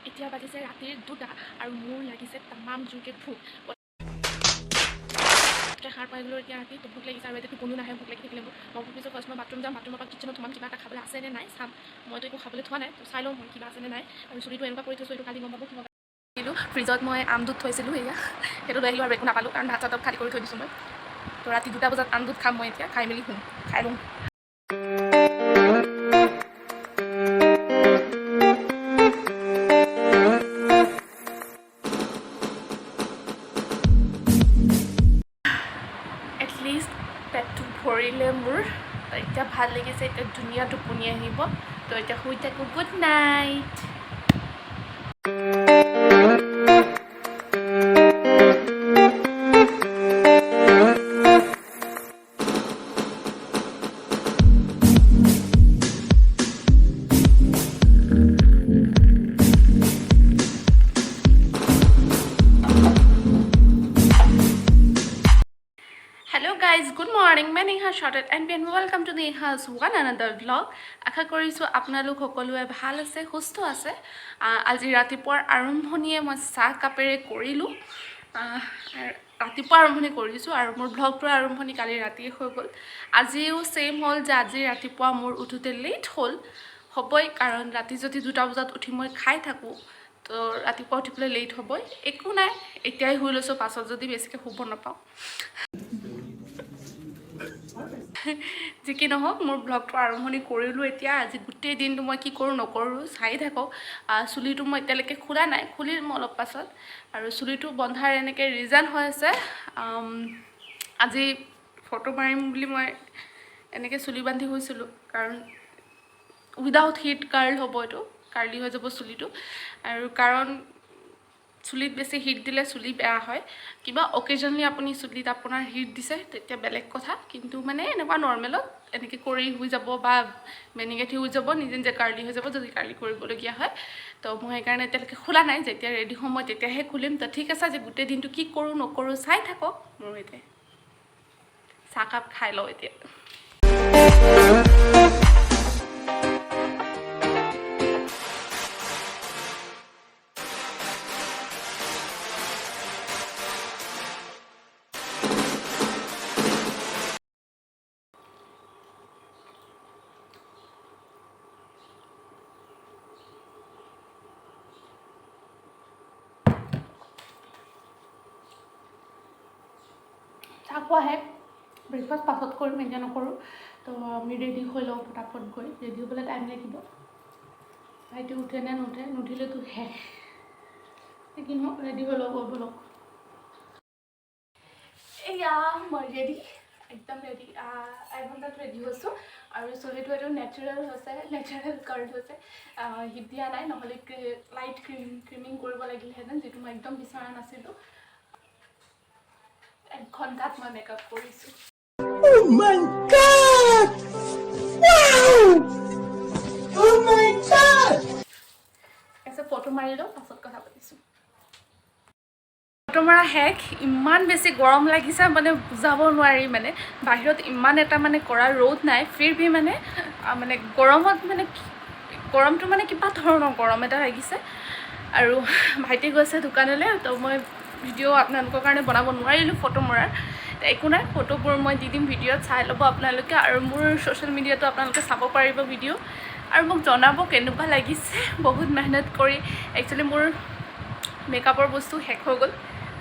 এতিয়া বাজিছে ৰাতিৰ 2টা আৰু মোৰ লাগিছে তামাম জোৰকৈ ভোক সাৰ পাই গ'লোঁ এতিয়া ৰাতি ভোক লাগিছে আৰু এতিয়া কোনো নাহে ভোক লাগি থাকিলে মই ভাবিছোঁ ফাৰ্ষ্ট মই বাথৰুম যাম বাথৰুমৰ পৰা কিটচেনত সোমাম কিবা এটা খাবলৈ আছেনে নাই চাম মইতো একো খাবলৈ থোৱা নাই তো চাই লওঁ মই কিবা আছেনে নাই আৰু চুলিটো এনেকুৱা কৰি থৈছোঁ এইটো কালি গম পাব কিবা দিলোঁ ফ্ৰিজত মই আম দুধ থৈছিলোঁ সেয়া সেইটো লৈ আহিলোঁ আৰু একো নাপালোঁ কাৰণ ভাত চাত খালী কৰি থৈ দিছোঁ মই তো ৰাতি 2টা বজাত আম দুধ খাম মই এতিয়া খাই মেলি শুম খাই লওঁ এটলিষ্ট পেটটো ভৰিলে মোৰ তো এতিয়া ভাল লাগিছে এতিয়া ধুনীয়া টোপনি আহিব তো এতিয়া শুই থাকোঁ গুড নাইট গুড মৰ্ণিং মই নেহা শ্বৰ্টেড and welcome to Neha's one another blog আশা কৰিছোঁ আপোনালোক সকলোৱে ভাল আছে সুস্থ আছে আজি ৰাতিপুৱাৰ আৰম্ভণিয়ে মই চাহ কাপেৰে কৰিলোঁ ৰাতিপুৱা আৰম্ভণি কৰিছোঁ আৰু মোৰ ব্লগটোৰ আৰম্ভণি কালি ৰাতিয়ে হৈ গ'ল আজিও ছেইম হ'ল যে আজি ৰাতিপুৱা মোৰ উঠোতে লেট হ'বই কাৰণ ৰাতি যদি 2টা বজাত উঠি মই খাই থাকোঁ তো ৰাতিপুৱা উঠিবলৈ লেট হ'বই একো নাই এতিয়াই শুই লৈছোঁ পাছত যদি বেছিকৈ শুব নাপাওঁ যি কি নহওক মোৰ ব্লগটো আৰম্ভণি কৰিলোঁ এতিয়া আজি গোটেই দিনটো মই কি কৰোঁ নকৰোঁ চাই থাকক চুলিটো মই এতিয়ালৈকে খোলা নাই খুলিম অলপ পাছত আৰু চুলিটো বন্ধাৰ এনেকৈ ৰিজন হৈ আছে আজি ফটো মাৰিম বুলি মই এনেকৈ চুলি বান্ধি গৈছিলোঁ কাৰণ উইদাউট হিট কাৰ্ল হ'ব এইটো কাৰ্লি হৈ যাব চুলিটো আৰু কাৰণ চুলিত বেছি হিট দিলে চুলি বেয়া হয় কিবা অকেজনলি আপুনি চুলিত আপোনাৰ হিট দিছে তেতিয়া বেলেগ কথা কিন্তু মানে এনেকুৱা নৰ্মেলত এনেকৈ কৰি হৈ যাব বা বেনিগেঠি হৈ যাব নিজে নিজে কাৰ্লি হৈ যাব যদি কাৰ্লি কৰিবলগীয়া হয় তো মই সেইকাৰণে এতিয়ালৈকে খোলা নাই যেতিয়া ৰেডি হ'ম মই তেতিয়াহে খুলিম তো ঠিক আছে যে গোটেই দিনটো কি কৰোঁ নকৰোঁ চাই থাকক মোৰ এতিয়া চাহকাপ খাই লওঁ এতিয়া চাহ খোৱা হে ব্ৰেকফাষ্ট পাছত কৰিম এতিয়া নকৰোঁ তো আমি ৰেডি হৈ লওঁ ফটাফট গৈ ৰেডি হ'বলৈ টাইম লাগিব ভাইটি উঠে নে নুঠে নুঠিলেতো শেষ কি নহওক ৰেডি হৈ লওঁ গৈ লওক এয়া মই ৰেডি একদম ৰেডি এঘণ্টাত ৰেডি হৈছোঁ আৰু চুলিটো এইটো নেচাৰেল হৈছে নেচাৰেল কাৰ্ড হৈছে হিট দিয়া নাই নহ'লে লাইট ক্ৰিমিং কৰিব লাগিলহেঁতেন যিটো মই একদম বিচৰা নাছিলোঁ 1 ঘণ্টাত মই মেকআপ কৰিছোঁ Oh my God! Wow! Oh my God! এসে ফটো মাৰি লওঁ পাছত কথা পাতিছোঁ ফটো মাৰা শেষ ইমান বেছি গৰম লাগিছে মানে বুজাব নোৱাৰি মানে বাহিৰত ইমান এটা মানে কৰা ৰ'দ নাই ফিৰভি মানে গৰমত মানে গৰমটো মানে কিবা ধৰণৰ গৰম এটা লাগিছে আৰু ভাইটি গৈছে দোকানলৈ তো মই ভিডিঅ' আপোনালোকৰ কাৰণে বনাব নোৱাৰিলোঁ ফটো মৰাৰ একো নাই ফটোবোৰ মই দি দিম ভিডিঅ'ত চাই ল'ব আপোনালোকে আৰু মোৰ ছ'চিয়েল মিডিয়াটো আপোনালোকে চাব পাৰিব ভিডিঅ' আৰু মোক জনাব কেনেকুৱা লাগিছে বহুত মেহনত কৰি একচুৱেলি মোৰ মেকআপৰ বস্তু শেষ হৈ গ'ল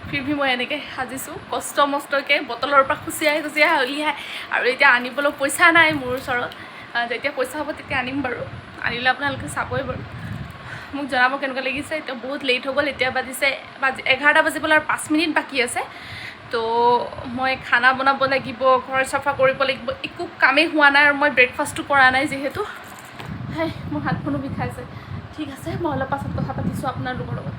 ফিৰভি মই এনেকৈ সাজিছোঁ কষ্ট মষ্টকৈ বটলৰ পৰা খুচিয়াই উলিয়াই আৰু এতিয়া আনিবলৈ পইচা নাই মোৰ ওচৰত যেতিয়া পইচা হ'ব তেতিয়া আনিম বাৰু আনিলে আপোনালোকে চাবই বাৰু মোক জনাব কেনেকুৱা লাগিছে এতিয়া বহুত লেট হৈ গ'ল এতিয়া বাজিছে 11টা বাজিবলৈ আৰু 5 মিনিট বাকী আছে তো মই খানা বনাব লাগিব ঘৰ চাফা কৰিব লাগিব একো কামেই হোৱা নাই আৰু মই ব্ৰেকফাষ্টটো কৰা নাই যিহেতু হাই মোৰ হাতখনো বিষাইছে ঠিক আছে মই অলপ পাছত কথা পাতিছোঁ আপোনালোকৰ লগত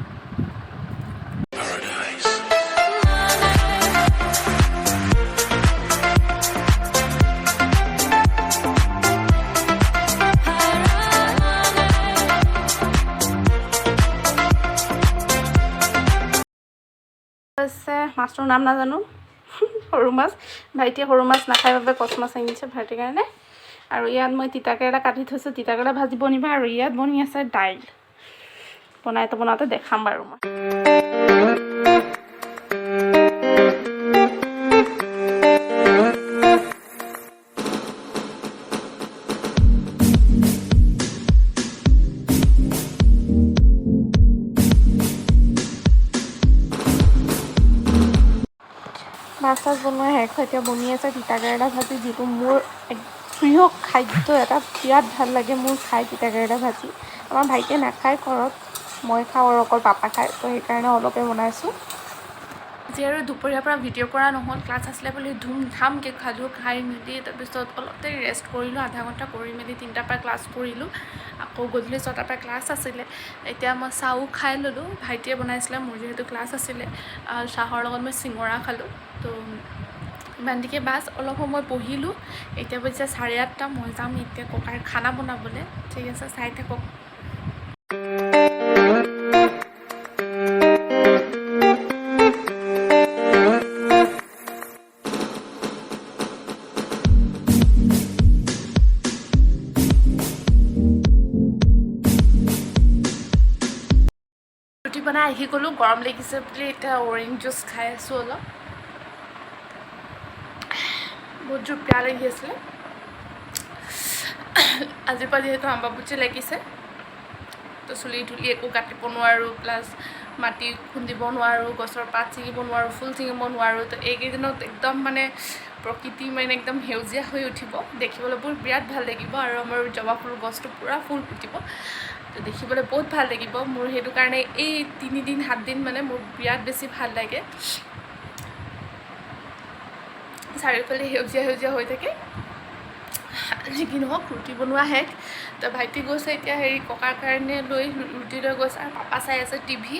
মাছটোৰ নাম নাজানো সৰু মাছ ভাইটিয়ে সৰু মাছ নাখায় বাবে কচ মাছ আনিছে ভাইটিৰ কাৰণে আৰু ইয়াত মই তিতাকেৰেলা কাটি থৈছোঁ তিতাকেৰেলা ভাজিব নিবা আৰু ইয়াত বনি আছে দাইল বনাওঁতে দেখাম বাৰু মই। মাছ চাছ বনোৱা শেষ এতিয়া বনি আছে তিতা কেৰেলা ভাজি, যিটো মোৰ প্ৰিয় খাদ্য এটা, বিৰাট ভাল লাগে মোৰ খাই তিতা কেৰেলা ভাজি। আমাৰ ভাইটিয়ে নাখায় ঘৰত, মই খাওঁ আৰু অকল পাপা খায়, তো সেইকাৰণে অলপে বনাইছোঁ। আজি আৰু দুপৰীয়াৰ পৰা ভিডিঅ' কৰা নহ'ল, ক্লাছ আছিলে বুলি ধুমধামকৈ খালোঁ। খাই মেলি তাৰপিছত অলপ দেৰি ৰেষ্ট কৰিলোঁ, আধা ঘণ্টা কৰি মেলি 3টাৰ পৰা ক্লাছ কৰিলোঁ। আকৌ গধূলি 6টাৰ পৰা ক্লাছ আছিলে। এতিয়া মই চাহো খাই ল'লোঁ, ভাইটিয়ে বনাইছিলে, মোৰ যিহেতু ক্লাছ আছিলে। চাহৰ লগত মই চিঙৰা খালোঁ। তো ইমানটিকে বাছ, অলপ সময় পঢ়িলোঁ। এতিয়া বাজিছে 8:30, মই যাম এতিয়া ককাৰ খানা বনাবলৈ। ঠিক আছে, চাই থাকক। ৰুটি বনাই আহি গ'লোঁ, গৰম লাগিছে বুলি এতিয়া অৰেঞ্জ জুচ খাই আছোঁ অলপ। বহুত জোৰ বেয়া লাগি আছিলে। আজিৰ পৰা যিহেতু আম্বাবুচি লাগিছে, তো চুলি তুলি একো কাটিব নোৱাৰোঁ, প্লাছ মাটি খুন্দিব নোৱাৰোঁ, গছৰ পাত ছিঙিব নোৱাৰোঁ, ফুল ছিঙিব নোৱাৰোঁ। তো এইকেইদিনত একদম মানে প্ৰকৃতি মানে একদম সেউজীয়া হৈ উঠিব, দেখিবলৈ বহুত বিৰাট ভাল লাগিব। আৰু আমাৰ জবা ফুল গছটো পূৰা ফুল ফুটিব, তো দেখিবলৈ বহুত ভাল লাগিব মোৰ। সেইটো কাৰণে এই 3 দিন 7 দিন মানে মোৰ বিৰাট বেছি ভাল লাগে। চাৰিওফালে সেউজীয়া সেউজীয়া হৈ থাকে। যি কি নহওক, ৰুটি বনোৱা শেষ। তো ভাইটি গৈছে এতিয়া ককাৰ কাৰণে ৰুটি লৈ গৈছে, আৰু পাপা চাই আছে টিভি।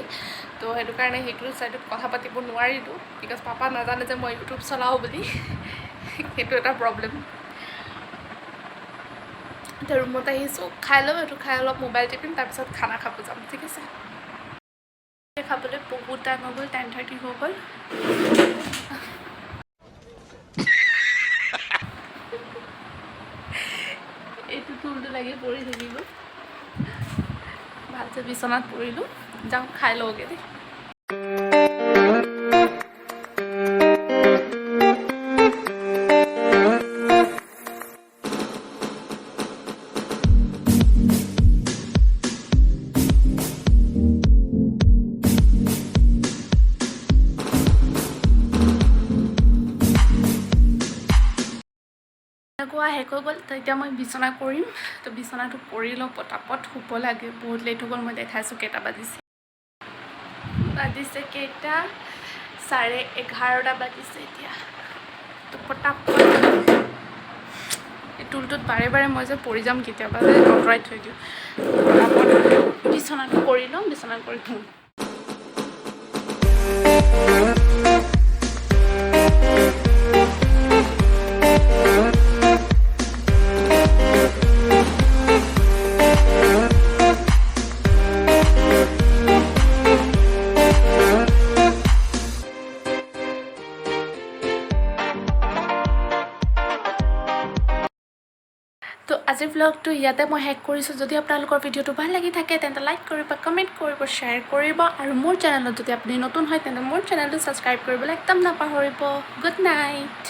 তো সেইটো কাৰণে সেইটো চাইডত কথা পাতিব নোৱাৰিলোঁ, বিকজ পাপা নাজানে যে মই ইউটিউব চলাওঁ বুলি। সেইটো এটা প্ৰব্লেম। এতিয়া ৰুমত আহিছোঁ, খাই ল'ম, এইটো খাই অলপ মোবাইল টিপিম, তাৰপিছত খানা খাব যাম। ঠিক আছে, খাবলৈ বহুত টাইম হৈ গ'ল, 10:30 হৈ গ'ল। এইটো টুলটো লাগি পৰি থাকিলোঁ, ভালছে বিচনাত পৰিলোঁ। যাওঁ খাই লওঁগৈ দেই। খোৱা শেষ হৈ গ'ল, তো এতিয়া মই বিচনা কৰিম। তো বিচনাটো কৰি লওঁ, পটাপট শুব লাগে, বহুত লেট হৈ গ'ল। মই দেখাইছোঁ কেইটা বাজিছে কেইটা, 11:30 বাজিছে এতিয়া। তো পটাপট এই টুলটোত বাৰে বাৰে মই যে পৰি যাম কেতিয়াবা, যে আঁতৰাই থৈ দিওঁ। পটাপট বিচনাটো কৰি লওঁ, বিচনাত কৰি শুওঁ। তো আজিৰ ব্লগটো ইয়াতে মই শেষ কৰিছোঁ। যদি আপোনালোকৰ ভিডিঅ'টো ভাল লাগি থাকে তেন্তে লাইক কৰিব, কমেণ্ট কৰিব, শ্বেয়াৰ কৰিব। আৰু মোৰ চেনেলত যদি আপুনি নতুন হয় তেন্তে মোৰ চেনেলটো ছাবস্ক্ৰাইব কৰিবলৈ একদম নাপাহৰিব। Good night.